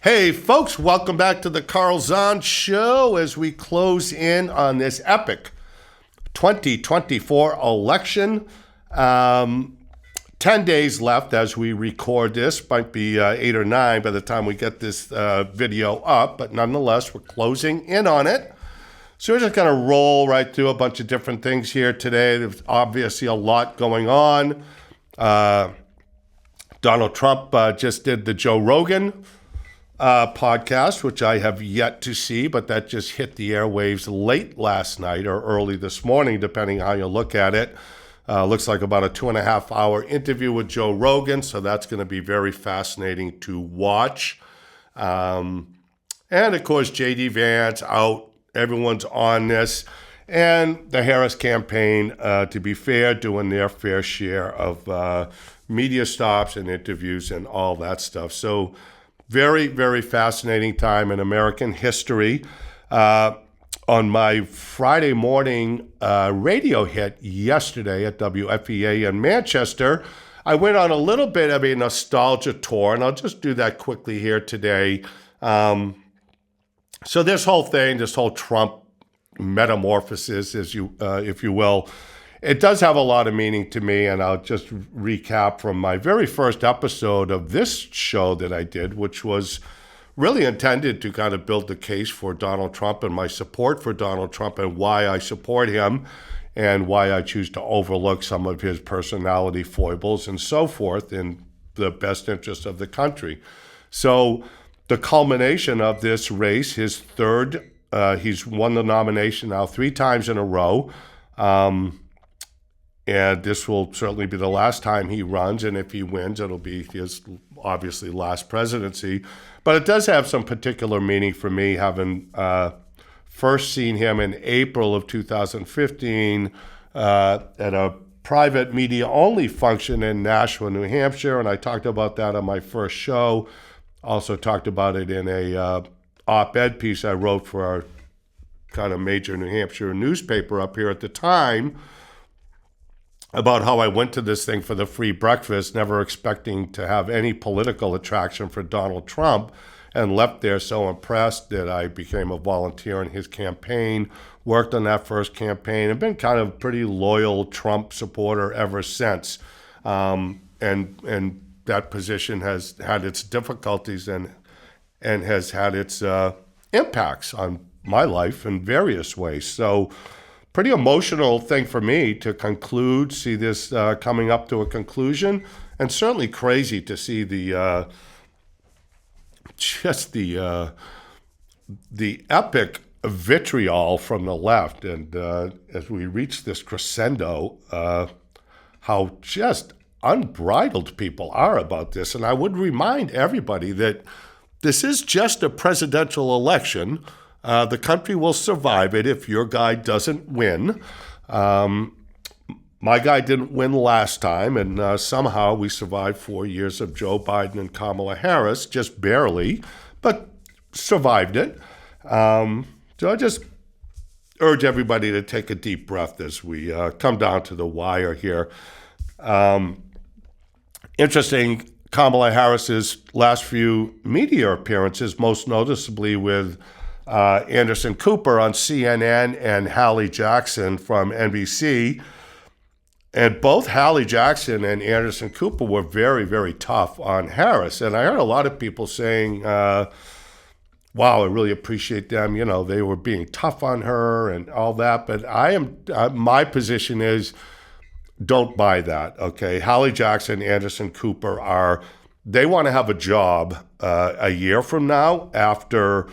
Hey, folks, welcome back to the Carl Zahn Show as we close in on this epic 2024 election. 10 days left as we record this. Might be 8 or 9 by the time we get this video up, but nonetheless, we're closing in on it. So we're just going to roll right through a bunch of different things here today. There's obviously a lot going on. Donald Trump just did the Joe Rogan podcast, which I have yet to see, but that just hit the airwaves late last night or early this morning, depending how you look at it. Looks like about a 2.5-hour interview with Joe Rogan, so that's going to be very fascinating to watch. And of course, J.D. Vance out. Everyone's on this. And the Harris campaign, to be fair, doing their fair share of media stops and interviews and all that stuff. So very, very fascinating time in American history. On my Friday morning radio hit yesterday at WFEA in Manchester, I went on a little bit of a nostalgia tour, and I'll just do that quickly here today. So this whole thing, this whole Trump metamorphosis, if you will, it does have a lot of meaning to me, and I'll just recap from my very first episode of this show that I did, which was really intended to kind of build the case for Donald Trump and my support for Donald Trump and why I support him and why I choose to overlook some of his personality foibles and so forth in the best interest of the country. So the culmination of this race, his third, he's won the nomination now 3 times in a row. And this will certainly be the last time he runs, and if he wins, it'll be his, obviously, last presidency. But it does have some particular meaning for me, having first seen him in April of 2015 at a private media-only function in Nashua, New Hampshire, and I talked about that on my first show. Also talked about it in a op-ed piece I wrote for our kind of major New Hampshire newspaper up here at the time, about how I went to this thing for the free breakfast, never expecting to have any political attraction for Donald Trump, and left there so impressed that I became a volunteer in his campaign, worked on that first campaign, and been kind of a pretty loyal Trump supporter ever since. And that position has had its difficulties and has had its impacts on my life in various ways. So pretty emotional thing for me to conclude, see this coming up to a conclusion, and certainly crazy to see the epic vitriol from the left. And as we reach this crescendo, how just unbridled people are about this. And I would remind everybody that this is just a presidential election. The country will survive it if your guy doesn't win. My guy didn't win last time, and somehow we survived 4 years of Joe Biden and Kamala Harris, just barely, but survived it. So I just urge everybody to take a deep breath as we come down to the wire here. Interesting, Kamala Harris's last few media appearances, most noticeably with Anderson Cooper on CNN and Hallie Jackson from NBC. And both Hallie Jackson and Anderson Cooper were very, very tough on Harris. And I heard a lot of people saying, wow, I really appreciate them. You know, they were being tough on her and all that. But my position is, don't buy that, okay? Hallie Jackson, Anderson Cooper they want to have a job a year from now after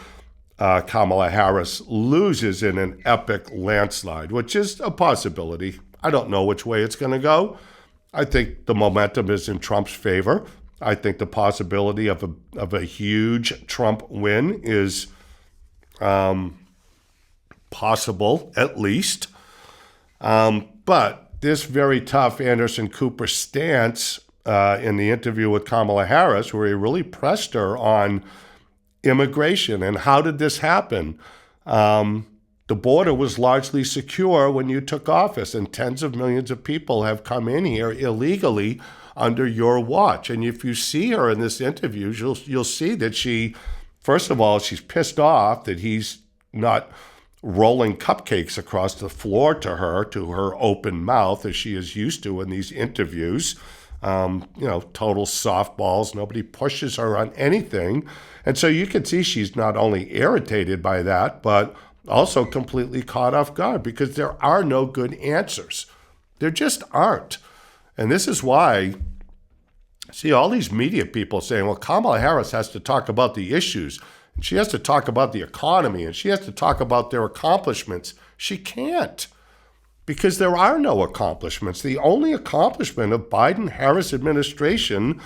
Kamala Harris loses in an epic landslide, which is a possibility. I don't know which way it's going to go. I think the momentum is in Trump's favor. I think the possibility of a huge Trump win is possible, at least. But this very tough Anderson Cooper stance in the interview with Kamala Harris, where he really pressed her on immigration and how did this happen? The border was largely secure when you took office, and tens of millions of people have come in here illegally under your watch. And if you see her in this interview, you'll see that she First of all, she's pissed off that he's not rolling cupcakes across the floor to her open mouth, as she is used to in these interviews. Total softballs. Nobody pushes her on anything. And so you can see she's not only irritated by that, but also completely caught off guard because there are no good answers. There just aren't. And this is why, see, all these media people saying, well, Kamala Harris has to talk about the issues, and she has to talk about the economy, and she has to talk about their accomplishments. She can't, because there are no accomplishments. The only accomplishment of Biden-Harris administration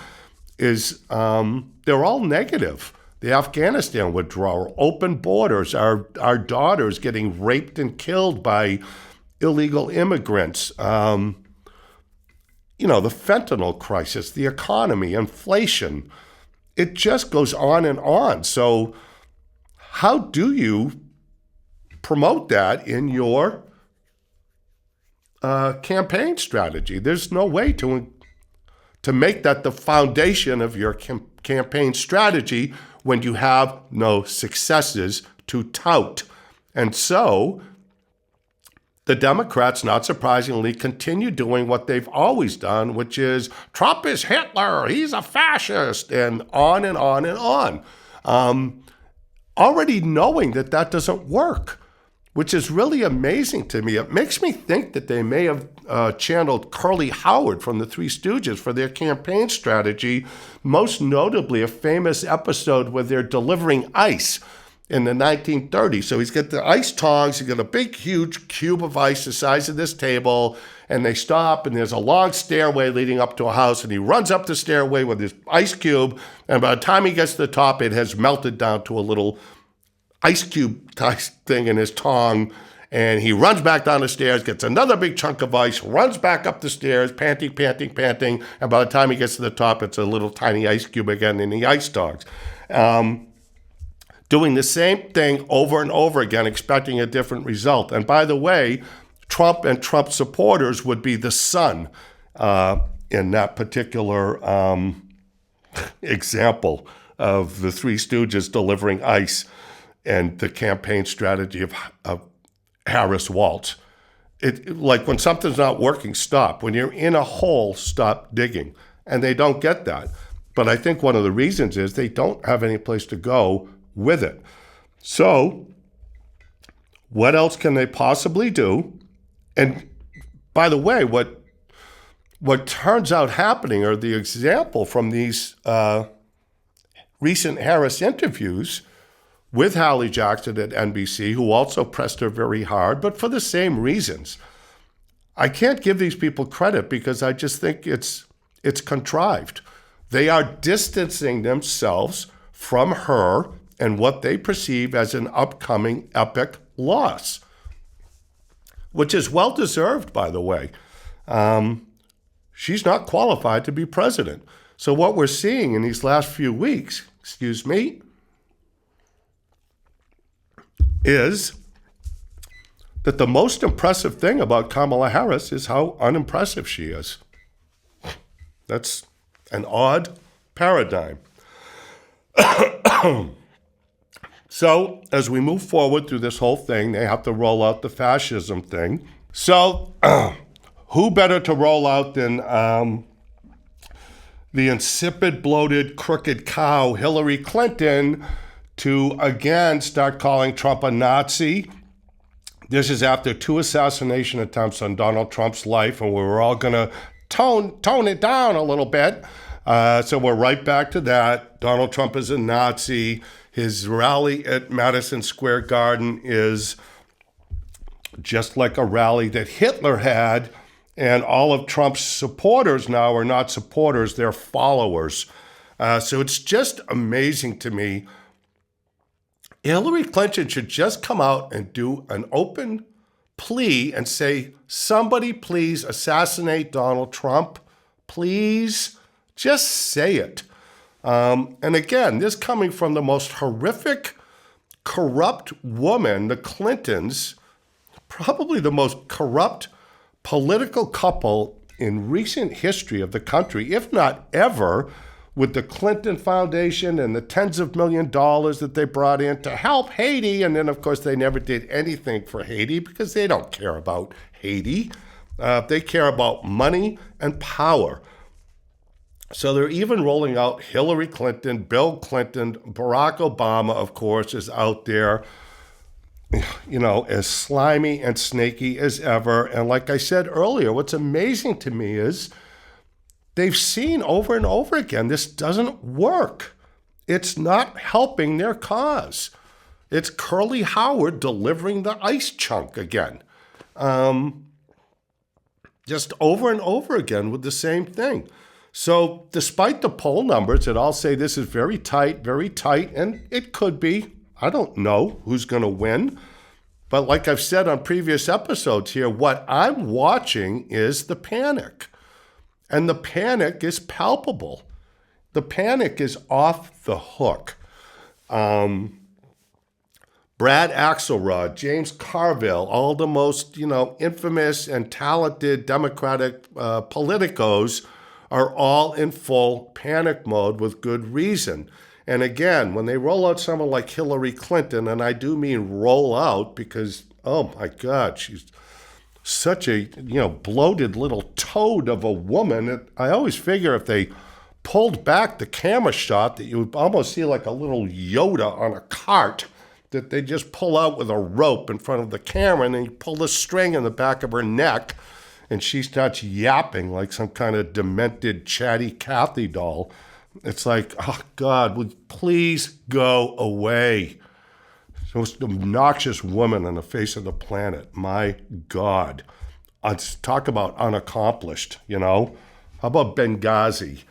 is they're all negative. The Afghanistan withdrawal, open borders, our daughters getting raped and killed by illegal immigrants, the fentanyl crisis, the economy, inflation. It just goes on and on. So how do you promote that in your campaign strategy? There's no way to make that the foundation of your campaign strategy when you have no successes to tout. And so the Democrats, not surprisingly, continue doing what they've always done, which is Trump is Hitler, he's a fascist, and on and on and on. Already knowing that doesn't work, which is really amazing to me. It makes me think that they may have channeled Curly Howard from the Three Stooges for their campaign strategy, most notably a famous episode where they're delivering ice in the 1930s. So he's got the ice tongs, he's got a big, huge cube of ice the size of this table, and they stop, and there's a long stairway leading up to a house, and he runs up the stairway with his ice cube, and by the time he gets to the top, it has melted down to a little ice cube type thing in his tong, and he runs back down the stairs, gets another big chunk of ice, runs back up the stairs, panting, and by the time he gets to the top, it's a little tiny ice cube again in the ice tongs. Doing the same thing over and over again, expecting a different result. And by the way, Trump and Trump supporters would be the sun in that particular example of the Three Stooges delivering ice and the campaign strategy of Harris Waltz. Like when something's not working, stop. When you're in a hole, stop digging. And they don't get that. But I think one of the reasons is they don't have any place to go with it. So what else can they possibly do? And by the way, what turns out happening are the example from these recent Harris interviews with Hallie Jackson at NBC, who also pressed her very hard, but for the same reasons. I can't give these people credit because I just think it's contrived. They are distancing themselves from her and what they perceive as an upcoming epic loss, which is well-deserved, by the way. She's not qualified to be president. So what we're seeing in these last few weeks, is that the most impressive thing about Kamala Harris is how unimpressive she is. That's an odd paradigm. So as we move forward through this whole thing, they have to roll out the fascism thing. So who better to roll out than the insipid, bloated, crooked cow, Hillary Clinton, to again start calling Trump a Nazi. This is after 2 assassination attempts on Donald Trump's life, and we were all going to tone it down a little bit. So we're right back to that. Donald Trump is a Nazi. His rally at Madison Square Garden is just like a rally that Hitler had, and all of Trump's supporters now are not supporters, they're followers. So it's just amazing to me. Hillary Clinton should just come out and do an open plea and say, somebody please assassinate Donald Trump. Please, just say it. And again, this coming from the most horrific, corrupt woman, the Clintons, probably the most corrupt political couple in recent history of the country, if not ever, with the Clinton Foundation and the tens of $millions that they brought in to help Haiti. And then, of course, they never did anything for Haiti because they don't care about Haiti. They care about money and power. So they're even rolling out Hillary Clinton, Bill Clinton, Barack Obama, of course, is out there, as slimy and snaky as ever. And like I said earlier, what's amazing to me is they've seen over and over again, this doesn't work. It's not helping their cause. It's Curly Howard delivering the ice chunk again. Just over and over again with the same thing. So despite the poll numbers that all say this is very tight, and it could be, I don't know who's going to win. But like I've said on previous episodes here, what I'm watching is the panic. And the panic is palpable. The panic is off the hook. Brad Axelrod, James Carville, all the most, infamous and talented Democratic politicos are all in full panic mode with good reason. And again, when they roll out someone like Hillary Clinton, and I do mean roll out because, oh my God, she's such a, bloated little toad of a woman. I always figure if they pulled back the camera shot that you would almost see like a little Yoda on a cart that they just pull out with a rope in front of the camera and then you pull the string in the back of her neck and she starts yapping like some kind of demented chatty Cathy doll. It's like, oh God, would you please go away? Most obnoxious woman on the face of the planet. My God. Let's talk about unaccomplished, How about Benghazi?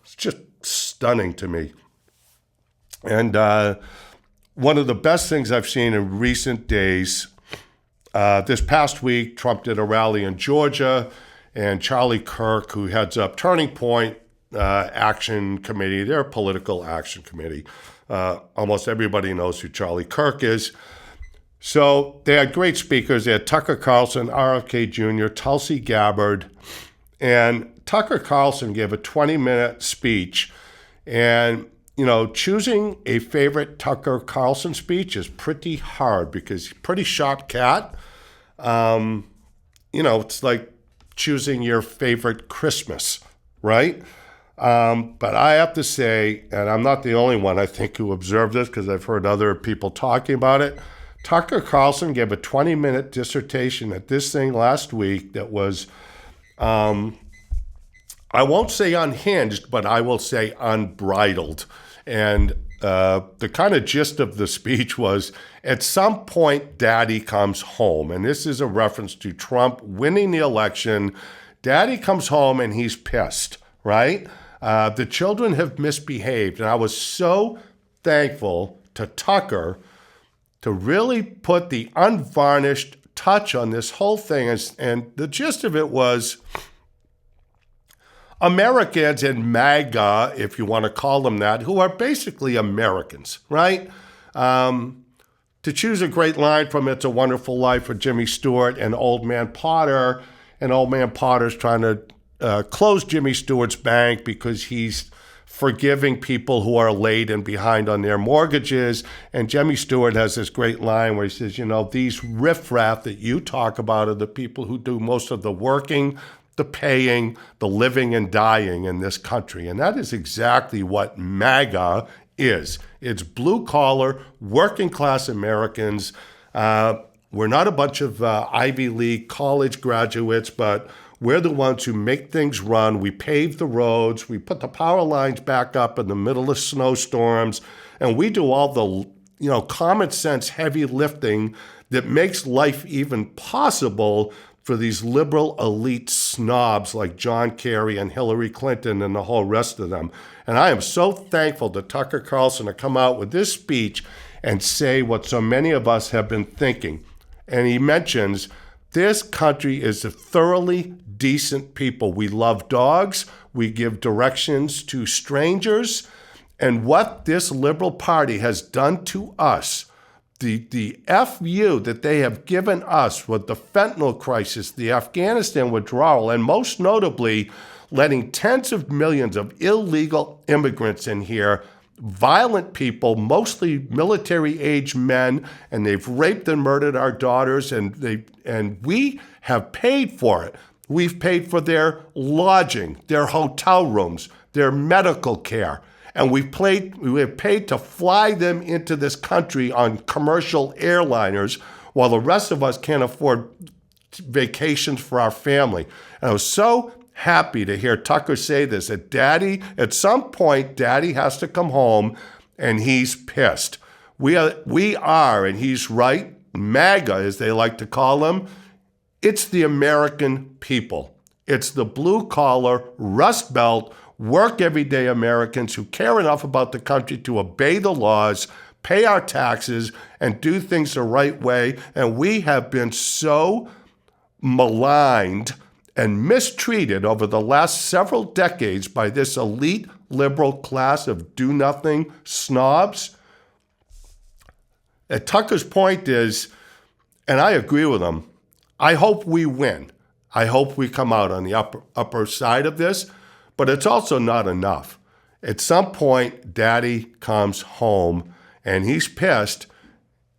It's just stunning to me. And one of the best things I've seen in recent days, this past week, Trump did a rally in Georgia, and Charlie Kirk, who heads up Turning Point Action Committee, their political action committee. Almost everybody knows who Charlie Kirk is. So they had great speakers. They had Tucker Carlson, RFK Jr., Tulsi Gabbard, and Tucker Carlson gave a 20-minute speech. And, choosing a favorite Tucker Carlson speech is pretty hard because he's a pretty sharp cat. It's like choosing your favorite Christmas, right? But I have to say, and I'm not the only one, I think, who observed this because I've heard other people talking about it. Tucker Carlson gave a 20-minute dissertation at this thing last week that was, I won't say unhinged, but I will say unbridled. And the kind of gist of the speech was, at some point, Daddy comes home. And this is a reference to Trump winning the election. Daddy comes home and he's pissed, right? The children have misbehaved. And I was so thankful to Tucker to really put the unvarnished touch on this whole thing. And the gist of it was Americans and MAGA, if you want to call them that, who are basically Americans, right? To choose a great line from It's a Wonderful Life for Jimmy Stewart and Old Man Potter, and Old Man Potter's trying to close Jimmy Stewart's bank because he's forgiving people who are late and behind on their mortgages. And Jimmy Stewart has this great line where he says, these riffraff that you talk about are the people who do most of the working, the paying, the living and dying in this country. And that is exactly what MAGA is. It's blue-collar, working-class Americans. We're not a bunch of Ivy League college graduates, but we're the ones who make things run. We pave the roads. We put the power lines back up in the middle of snowstorms. And we do all the, common sense heavy lifting that makes life even possible for these liberal elite snobs like John Kerry and Hillary Clinton and the whole rest of them. And I am so thankful to Tucker Carlson to come out with this speech and say what so many of us have been thinking. And he mentions this country is a thoroughly decent people. We love dogs. We give directions to strangers. And what this liberal party has done to us, the FU that they have given us with the fentanyl crisis, the Afghanistan withdrawal, and most notably, letting tens of millions of illegal immigrants in here, violent people, mostly military-age men, and they've raped and murdered our daughters, and we have paid for it. We've paid for their lodging, their hotel rooms, their medical care. And we have paid to fly them into this country on commercial airliners while the rest of us can't afford vacations for our family. And I was so happy to hear Tucker say this, that at some point, Daddy has to come home, and he's pissed. We are, and he's right, MAGA, as they like to call them. It's the American people. It's the blue-collar, Rust Belt, work everyday Americans who care enough about the country to obey the laws, pay our taxes, and do things the right way. And we have been so maligned and mistreated over the last several decades by this elite liberal class of do-nothing snobs. And Tucker's point is, and I agree with him, I hope we win. I hope we come out on the upper side of this. But it's also not enough. At some point, Daddy comes home, and he's pissed,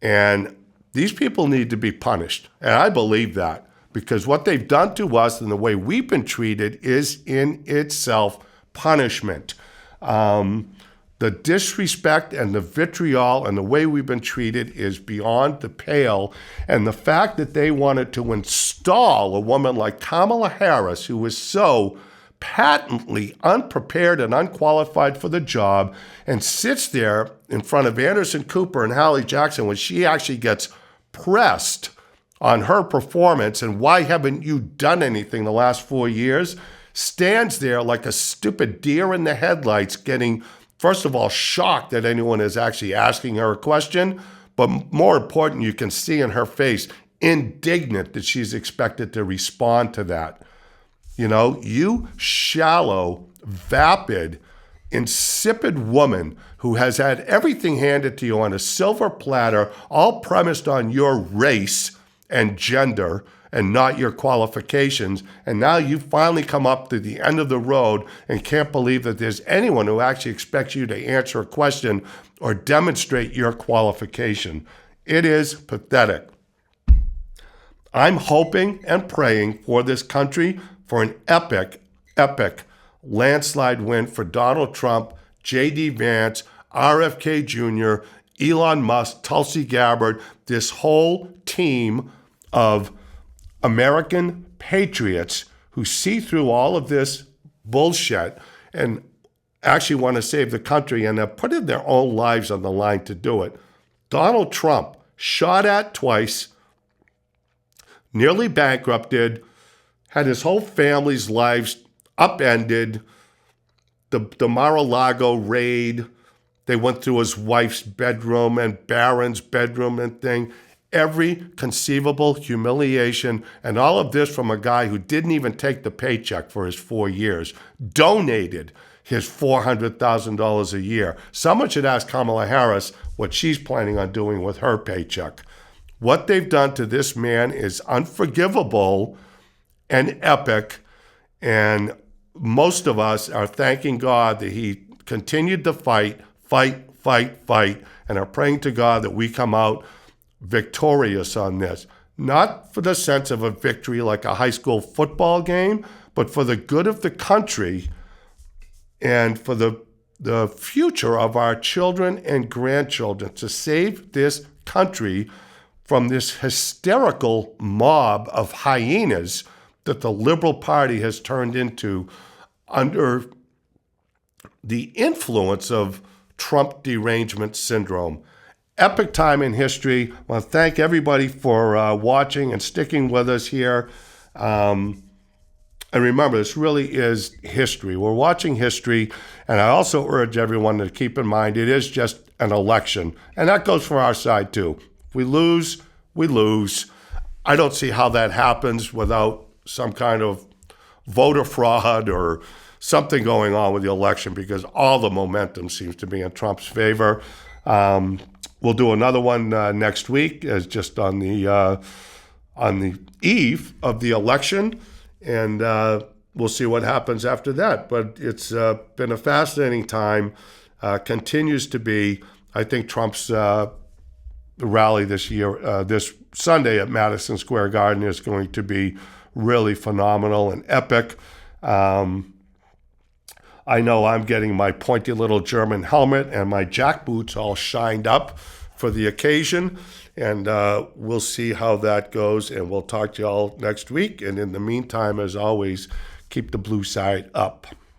and these people need to be punished. And I believe that, because what they've done to us and the way we've been treated is in itself punishment. The disrespect and the vitriol and the way we've been treated is beyond the pale. And the fact that they wanted to install a woman like Kamala Harris, who was so patently unprepared and unqualified for the job, and sits there in front of Anderson Cooper and Hallie Jackson when she actually gets pressed on her performance and why haven't you done anything the last 4 years, stands there like a stupid deer in the headlights, getting, first of all, shocked that anyone is actually asking her a question, but more important, you can see in her face, indignant that she's expected to respond to that. You know, you shallow, vapid, insipid woman who has had everything handed to you on a silver platter, all premised on your race and gender and not your qualifications. And now you finally come up to the end of the road and can't believe that there's anyone who actually expects you to answer a question or demonstrate your qualification. It is pathetic. I'm hoping and praying for this country for an epic landslide win for Donald Trump, J.D. Vance, RFK Jr., Elon Musk, Tulsi Gabbard, this whole team of American patriots who see through all of this bullshit and actually want to save the country and have put in their own lives on the line to do it. Donald Trump, shot at twice, nearly bankrupted, had his whole family's lives upended, the Mar-a-Lago raid, they went through his wife's bedroom and Barron's bedroom and thing, every conceivable humiliation, and all of this from a guy who didn't even take the paycheck for his 4 years, donated his $400,000 a year. Someone should ask Kamala Harris what she's planning on doing with her paycheck. What they've done to this man is unforgivable and epic, and most of us are thanking God that he continued to fight, and are praying to God that we come out victorious on this. Not for the sense of a victory like a high school football game, but for the good of the country and for the future of our children and grandchildren, to save this country from this hysterical mob of hyenas that the Liberal Party has turned into under the influence of Trump derangement syndrome. Epic time in history. I want to thank everybody for watching and sticking with us here. And remember, this really is history. We're watching history, and I also urge everyone to keep in mind it is just an election, and that goes for our side too. If we lose, we lose. I don't see how that happens without some kind of voter fraud or something going on with the election, because all the momentum seems to be in Trump's favor. we'll do another one next week, as just on the eve of the election, and we'll see what happens after that. But it's been a fascinating time, continues to be. I think Trump's rally this year, this Sunday at Madison Square Garden, is going to be really phenomenal and epic. I know I'm getting my pointy little German helmet and my jack boots all shined up for the occasion, and we'll see how that goes, and we'll talk to y'all next week. And in the meantime, as always, keep the blue side up.